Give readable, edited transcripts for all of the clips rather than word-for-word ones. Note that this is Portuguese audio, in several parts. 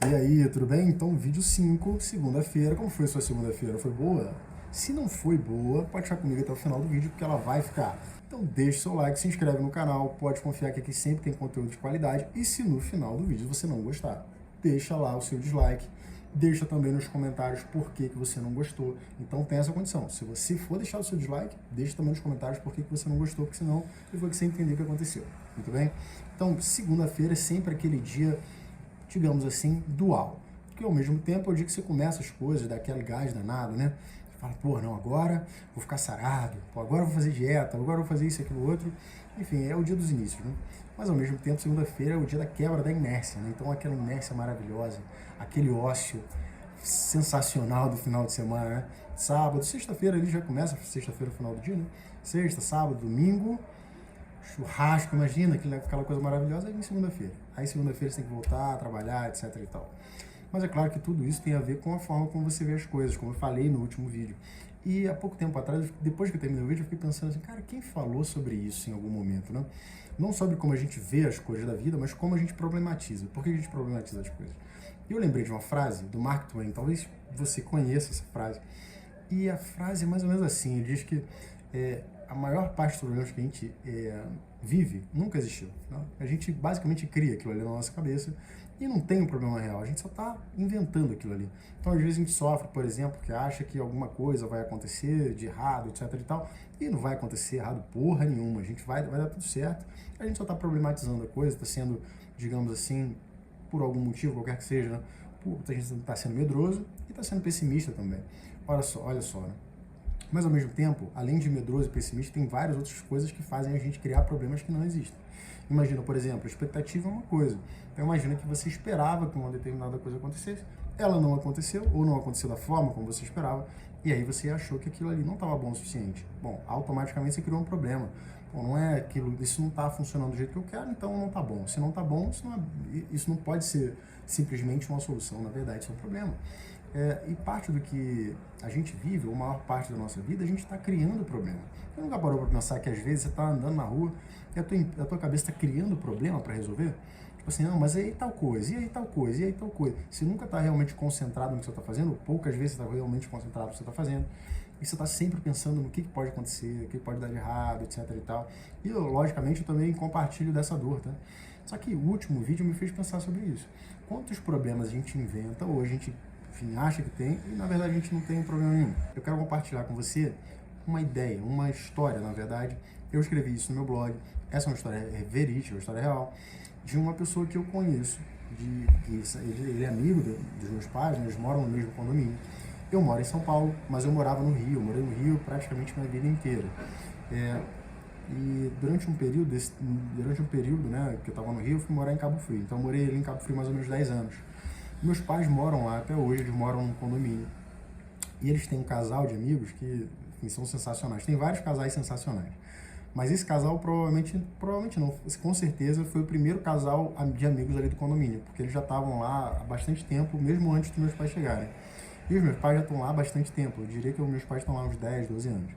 E aí, tudo bem? Então, vídeo 5, segunda-feira. Como foi a sua segunda-feira? Foi boa? Se não foi boa, pode ficar comigo até o final do vídeo, porque ela vai ficar. Então, deixa o seu like, se inscreve no canal, pode confiar que aqui sempre tem conteúdo de qualidade. E se no final do vídeo você não gostar, deixa lá o seu dislike. Deixa também nos comentários por que você não gostou. Então, tem essa condição. Se você for deixar o seu dislike, deixa também nos comentários por que você não gostou, porque senão eu vou que você entender o que aconteceu. Muito bem? Então, segunda-feira é sempre aquele dia, digamos assim, dual. Porque ao mesmo tempo é o dia que você começa as coisas, dá aquele gás danado, né? Você fala, pô, não, agora vou ficar sarado, pô, agora vou fazer dieta, agora vou fazer isso, aquilo, outro. Enfim, é o dia dos inícios, né? Mas ao mesmo tempo, segunda-feira é o dia da quebra da inércia, né? Então aquela inércia maravilhosa, aquele ócio sensacional do final de semana, né? Sábado, sexta-feira ali já começa, sexta-feira final do dia, né? Sexta, sábado, domingo, churrasco, imagina, aquela coisa maravilhosa, aí em segunda-feira. Aí segunda-feira você tem que voltar a trabalhar, etc e tal. Mas é claro que tudo isso tem a ver com a forma como você vê as coisas, como eu falei no último vídeo. E há pouco tempo atrás, depois que eu terminei o vídeo, eu fiquei pensando assim, cara, quem falou sobre isso em algum momento, né? Não sobre como a gente vê as coisas da vida, mas como a gente problematiza. Por que a gente problematiza as coisas? E eu lembrei de uma frase do Mark Twain, talvez você conheça essa frase. E a frase é mais ou menos assim, ele diz que a maior parte dos problemas que a gente vive nunca existiu. Não? A gente basicamente cria aquilo ali na nossa cabeça e não tem um problema real, a gente só está inventando aquilo ali. Então, às vezes a gente sofre, por exemplo, que acha que alguma coisa vai acontecer de errado, etc e tal, e não vai acontecer errado porra nenhuma, a gente vai dar tudo certo, a gente só está problematizando a coisa, está sendo, digamos assim, por algum motivo, qualquer que seja, né? A gente está sendo medroso e está sendo pessimista também. Olha só, né? Mas ao mesmo tempo, além de medroso e pessimista, tem várias outras coisas que fazem a gente criar problemas que não existem. Imagina, por exemplo, a expectativa é uma coisa. Então imagina que você esperava que uma determinada coisa acontecesse, ela não aconteceu, ou não aconteceu da forma como você esperava, e aí você achou que aquilo ali não estava bom o suficiente. Bom, automaticamente você criou um problema. Bom, não é aquilo, isso não está funcionando do jeito que eu quero, então não está bom. Se não está bom, isso não pode ser simplesmente uma solução, na verdade, isso é um problema. E parte do que a gente vive, ou a maior parte da nossa vida, a gente está criando problema. Você nunca parou para pensar que às vezes você está andando na rua e a tua cabeça está criando problema para resolver? Tipo assim, não, mas e aí tal coisa, e aí tal coisa, e aí tal coisa. Você nunca está realmente concentrado no que você está fazendo, poucas vezes você está realmente concentrado no que você está fazendo, e você está sempre pensando no que pode acontecer, o que pode dar de errado, etc e tal. E eu, logicamente, eu também compartilho dessa dor, tá? Só que o último vídeo me fez pensar sobre isso. Quantos problemas a gente inventa, ou a gente acha que tem, e na verdade a gente não tem problema nenhum. Eu quero compartilhar com você uma ideia, uma história, na verdade. Eu escrevi isso no meu blog. Essa é uma história verídica, uma história real, de uma pessoa que eu conheço. Ele é amigo dos meus pais, né? Eles moram no mesmo condomínio. Eu moro em São Paulo, mas eu morava no Rio. Eu morei no Rio praticamente minha vida inteira. E durante um período, né, que eu estava no Rio, eu fui morar em Cabo Frio. Então eu morei ali em Cabo Frio mais ou menos 10 anos. Meus pais moram lá até hoje, eles moram num condomínio. E eles têm um casal de amigos que, enfim, são sensacionais. Tem vários casais sensacionais. Mas esse casal provavelmente não, com certeza foi o primeiro casal de amigos ali do condomínio, porque eles já estavam lá há bastante tempo, mesmo antes dos meus pais chegarem. E os meus pais já estão lá há bastante tempo, eu diria que os meus pais estão lá há uns 10, 12 anos.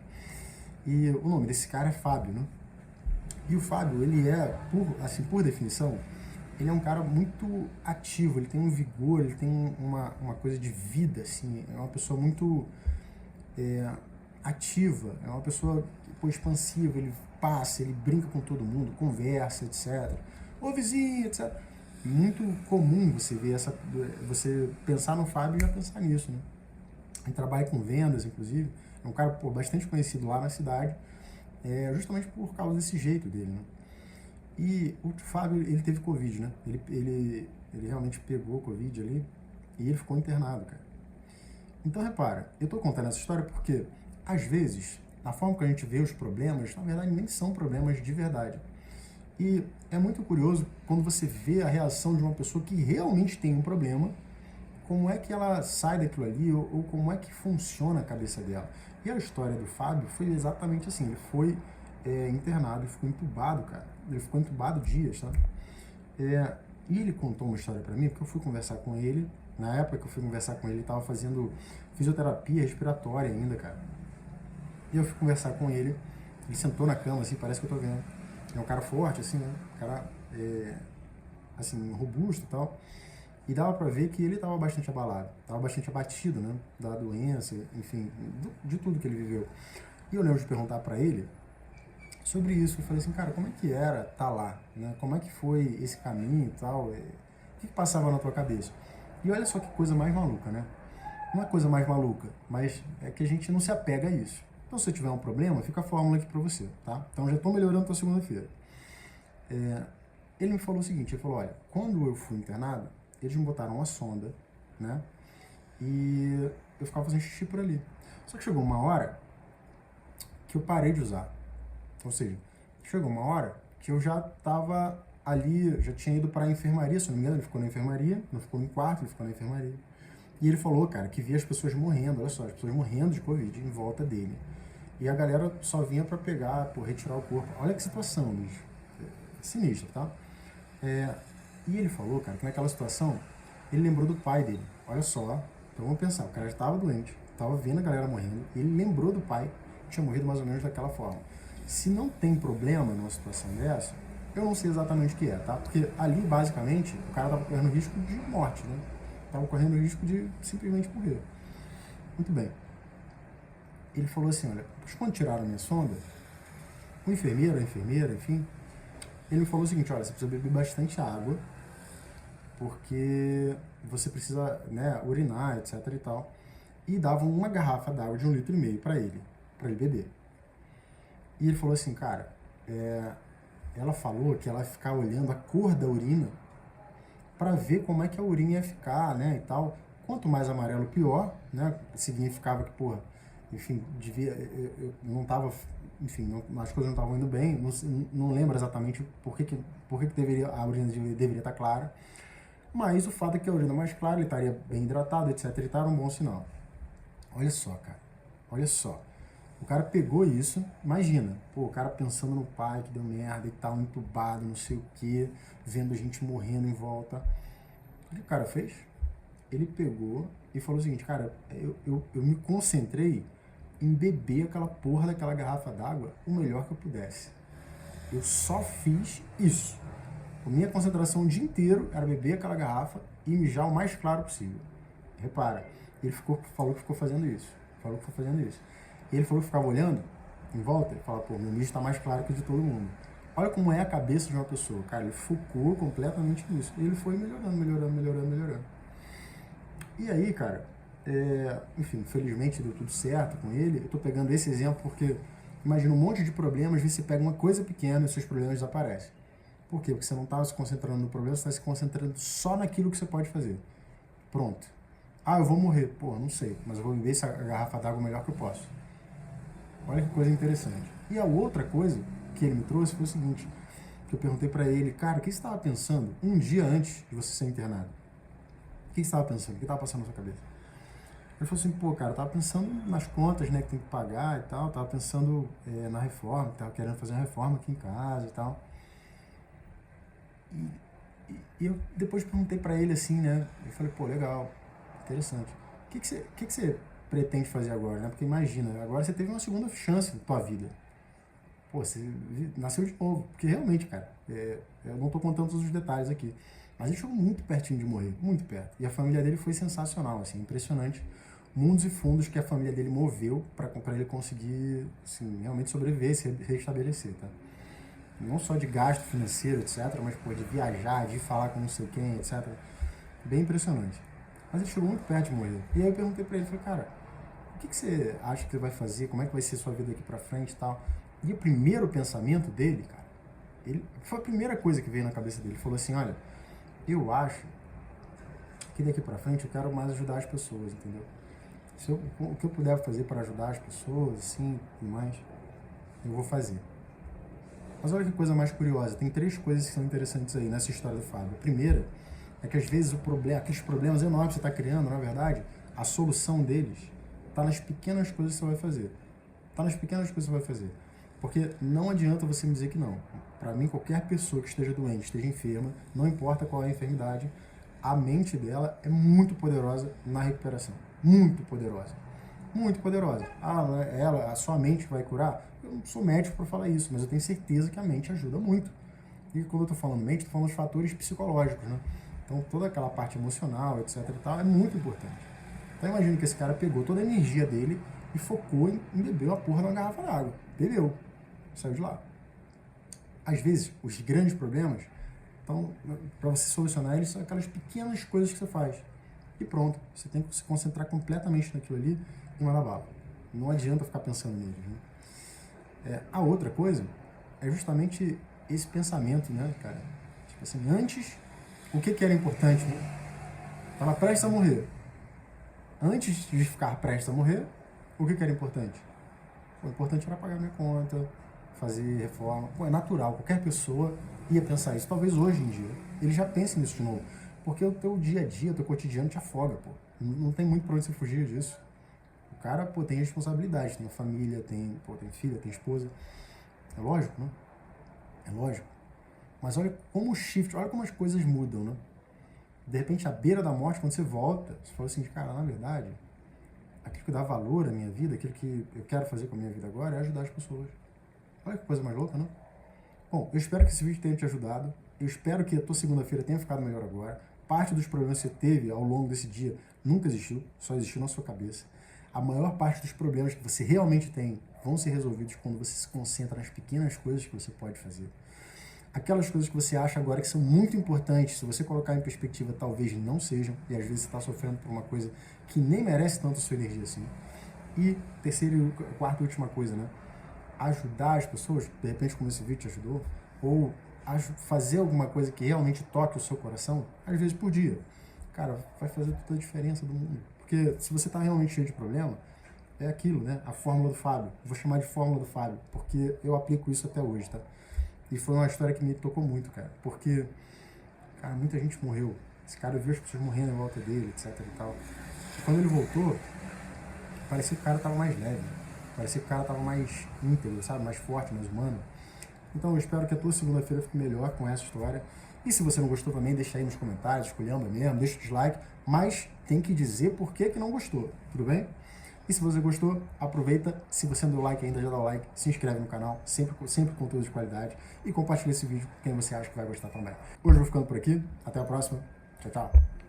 E o nome desse cara é Fábio, né? E o Fábio, ele é, por definição, ele é um cara muito ativo, ele tem um vigor, ele tem uma coisa de vida, assim, é uma pessoa muito ativa, é uma pessoa expansiva, ele passa, ele brinca com todo mundo, conversa, etc. Ô vizinho, etc. Muito comum você ver você pensar no Fábio e já pensar nisso, né? Ele trabalha com vendas, inclusive, é um cara bastante conhecido lá na cidade, justamente por causa desse jeito dele, né? E o Fábio, ele teve Covid, né? Ele realmente pegou Covid ali e ele ficou internado, cara. Então, repara, eu tô contando essa história porque, às vezes, a forma que a gente vê os problemas, na verdade, nem são problemas de verdade. E é muito curioso quando você vê a reação de uma pessoa que realmente tem um problema, como é que ela sai daquilo ali ou como é que funciona a cabeça dela. E a história do Fábio foi exatamente assim, ele foi internado e ficou entubado, cara. Ele ficou entubado dias, sabe? E ele contou uma história pra mim, porque eu fui conversar com ele, na época que eu fui conversar com ele, ele tava fazendo fisioterapia respiratória ainda, cara. E eu fui conversar com ele, ele sentou na cama, assim, parece que eu tô vendo. É um cara forte, assim, né? Um cara, assim, robusto e tal. E dava pra ver que ele estava bastante abalado, estava bastante abatido, né? Da doença, enfim, de tudo que ele viveu. E eu lembro de perguntar pra ele sobre isso. Eu falei assim, cara, como é que era estar lá, né? Como é que foi esse caminho e tal? O que passava na tua cabeça? E olha só que coisa mais maluca, né? Não é coisa mais maluca, mas é que a gente não se apega a isso. Então, se eu tiver um problema, fica a fórmula aqui pra você, tá? Então, já estou melhorando tua segunda-feira. Ele me falou o seguinte, ele falou, olha, quando eu fui internado, eles me botaram uma sonda, né? E eu ficava fazendo xixi por ali. Só que chegou uma hora que eu parei de usar. Ou seja, chegou uma hora que eu já estava ali, já tinha ido para a enfermaria, se não me engano, ele ficou na enfermaria, não ficou no quarto, ele ficou na enfermaria. E ele falou, cara, que via as pessoas morrendo, olha só, as pessoas morrendo de Covid em volta dele. E a galera só vinha para pegar, por retirar o corpo. Olha que situação, bicho. Sinistro, tá? E ele falou, cara, que naquela situação, ele lembrou do pai dele. Olha só, então vamos pensar, o cara já estava doente, estava vendo a galera morrendo, e ele lembrou do pai, que tinha morrido mais ou menos daquela forma. Se não tem problema numa situação dessa, eu não sei exatamente o que é, tá? Porque ali, basicamente, o cara estava correndo risco de morte, né? Estava correndo risco de simplesmente morrer. Muito bem. Ele falou assim, olha, quando tiraram a minha sonda, o enfermeiro, a enfermeira, enfim, ele me falou o seguinte, olha, você precisa beber bastante água, porque você precisa, né, urinar, etc e tal. E davam uma garrafa d'água de 1,5 litro para ele beber. E ele falou assim, cara, ela falou que ela ia ficar olhando a cor da urina para ver como é que a urina ia ficar, né, e tal. Quanto mais amarelo, pior, né, significava que, porra, enfim, eu não tava, enfim, as coisas não estavam indo bem, não lembro exatamente por que a urina deveria estar clara, mas o fato é que a urina mais clara, ele estaria bem hidratado, etc, ele era um bom sinal. Olha só, cara, olha só. O cara pegou isso, imagina, pô, o cara pensando no pai que deu merda e tal, entubado, não sei o que, vendo a gente morrendo em volta. O que o cara fez? Ele pegou e falou o seguinte, cara, eu me concentrei em beber aquela porra daquela garrafa d'água o melhor que eu pudesse. Eu só fiz isso. A minha concentração o dia inteiro era beber aquela garrafa e mijar o mais claro possível. Repara, ele falou que ficou fazendo isso. E ele falou que ficava olhando em volta e falava, pô, meu mijo está mais claro que o de todo mundo. Olha como é a cabeça de uma pessoa. Cara, ele focou completamente nisso. E ele foi melhorando. E aí, cara, enfim, felizmente deu tudo certo com ele. Eu tô pegando esse exemplo porque, imagina um monte de problemas, você pega uma coisa pequena e os seus problemas desaparecem. Por quê? Porque você não estava se concentrando no problema, você está se concentrando só naquilo que você pode fazer. Pronto. Ah, eu vou morrer. Pô, não sei, mas eu vou beber essa garrafa d'água o melhor que eu posso. Olha que coisa interessante. E a outra coisa que ele me trouxe foi o seguinte, que eu perguntei pra ele, cara, o que você estava pensando um dia antes de você ser internado? O que você estava pensando? O que estava passando na sua cabeça? Ele falou assim, pô, cara, eu tava pensando nas contas, né, que tem que pagar e tal, tava pensando na reforma, tava querendo fazer uma reforma aqui em casa e tal. E eu depois perguntei pra ele assim, né, eu falei, pô, legal, interessante. O que você pretende fazer agora, né? Porque imagina, agora você teve uma segunda chance na tua vida. Pô, você nasceu de novo. Porque realmente, cara, eu não tô contando todos os detalhes aqui, mas ele chegou muito pertinho de morrer, muito perto. E a família dele foi sensacional, assim, impressionante. Mundos e fundos que a família dele moveu para ele conseguir, assim, realmente sobreviver, se restabelecer, tá? Não só de gasto financeiro, etc., mas, pô, de viajar, de falar com não sei quem, etc. Bem impressionante. Mas ele chegou muito perto de morrer. E aí eu perguntei pra ele, falei, cara, o que você acha que você vai fazer? Como é que vai ser a sua vida aqui pra frente e tal? E o primeiro pensamento dele, cara, foi a primeira coisa que veio na cabeça dele. Ele falou assim, olha, eu acho que daqui pra frente eu quero mais ajudar as pessoas, entendeu? O que eu puder fazer para ajudar as pessoas, assim, e mais, eu vou fazer. Mas olha que coisa mais curiosa, tem 3 coisas que são interessantes aí nessa história do Fábio. A primeira é que às vezes aqueles problemas enormes que você está criando, na verdade, a solução deles está nas pequenas coisas que você vai fazer. Porque não adianta você me dizer que não. Para mim, qualquer pessoa que esteja doente, esteja enferma, não importa qual é a enfermidade, a mente dela é muito poderosa na recuperação. Muito poderosa. Ah, a sua mente vai curar? Eu não sou médico para falar isso, mas eu tenho certeza que a mente ajuda muito. E quando eu estou falando mente, estou falando dos fatores psicológicos, né? Então, toda aquela parte emocional, etc e tal, é muito importante. Então, imagina que esse cara pegou toda a energia dele e focou em beber a porra de uma garrafa d'água. Bebeu. Saiu de lá. Às vezes, os grandes problemas, então, para você solucionar eles, são aquelas pequenas coisas que você faz. E pronto. Você tem que se concentrar completamente naquilo ali e mandar bala. Não adianta ficar pensando neles, né? A outra coisa é justamente esse pensamento, né, cara? Tipo assim, antes, o que era importante, né? Estava prestes a morrer. Antes de ficar prestes a morrer, o que era importante? O importante era pagar minha conta, fazer reforma. Pô, é natural, qualquer pessoa ia pensar isso. Talvez hoje em dia ele já pense nisso de novo. Porque o teu dia a dia, o teu cotidiano te afoga, pô. Não tem muito pra onde você fugir disso. O cara, pô, tem responsabilidade, tem família, tem filha, tem esposa. É lógico, né? É lógico. Mas olha como o shift, olha como as coisas mudam, né? De repente, à beira da morte, quando você volta, você fala assim, cara, na verdade, aquilo que dá valor à minha vida, aquilo que eu quero fazer com a minha vida agora é ajudar as pessoas. Olha que coisa mais louca, né? Bom, eu espero que esse vídeo tenha te ajudado. Eu espero que a tua segunda-feira tenha ficado melhor agora. Parte dos problemas que você teve ao longo desse dia nunca existiu, só existiu na sua cabeça. A maior parte dos problemas que você realmente tem vão ser resolvidos quando você se concentra nas pequenas coisas que você pode fazer. Aquelas coisas que você acha agora que são muito importantes, se você colocar em perspectiva, talvez não sejam, e às vezes você está sofrendo por uma coisa que nem merece tanto a sua energia assim. E terceira e quarta e última coisa, né? Ajudar as pessoas, de repente como esse vídeo te ajudou, ou fazer alguma coisa que realmente toque o seu coração, às vezes por dia. Cara, vai fazer toda a diferença do mundo. Porque se você está realmente cheio de problema, é aquilo, né? A fórmula do Fábio. Vou chamar de fórmula do Fábio, porque eu aplico isso até hoje, tá? E foi uma história que me tocou muito, cara. Porque, cara, muita gente morreu. Esse cara viu as pessoas morrendo em volta dele, etc e tal. E quando ele voltou, parecia que o cara tava mais leve. Parecia que o cara tava mais íntegro, sabe? Mais forte, mais humano. Então eu espero que a tua segunda-feira fique melhor com essa história. E se você não gostou também, deixa aí nos comentários, escolhendo mesmo, deixa o dislike. Mas tem que dizer por que não gostou, tudo bem? E se você gostou, aproveita. Se você não deu like ainda, já dá o like, se inscreve no canal, sempre conteúdo de qualidade. E compartilha esse vídeo com quem você acha que vai gostar também. Hoje eu vou ficando por aqui. Até a próxima. Tchau, tchau.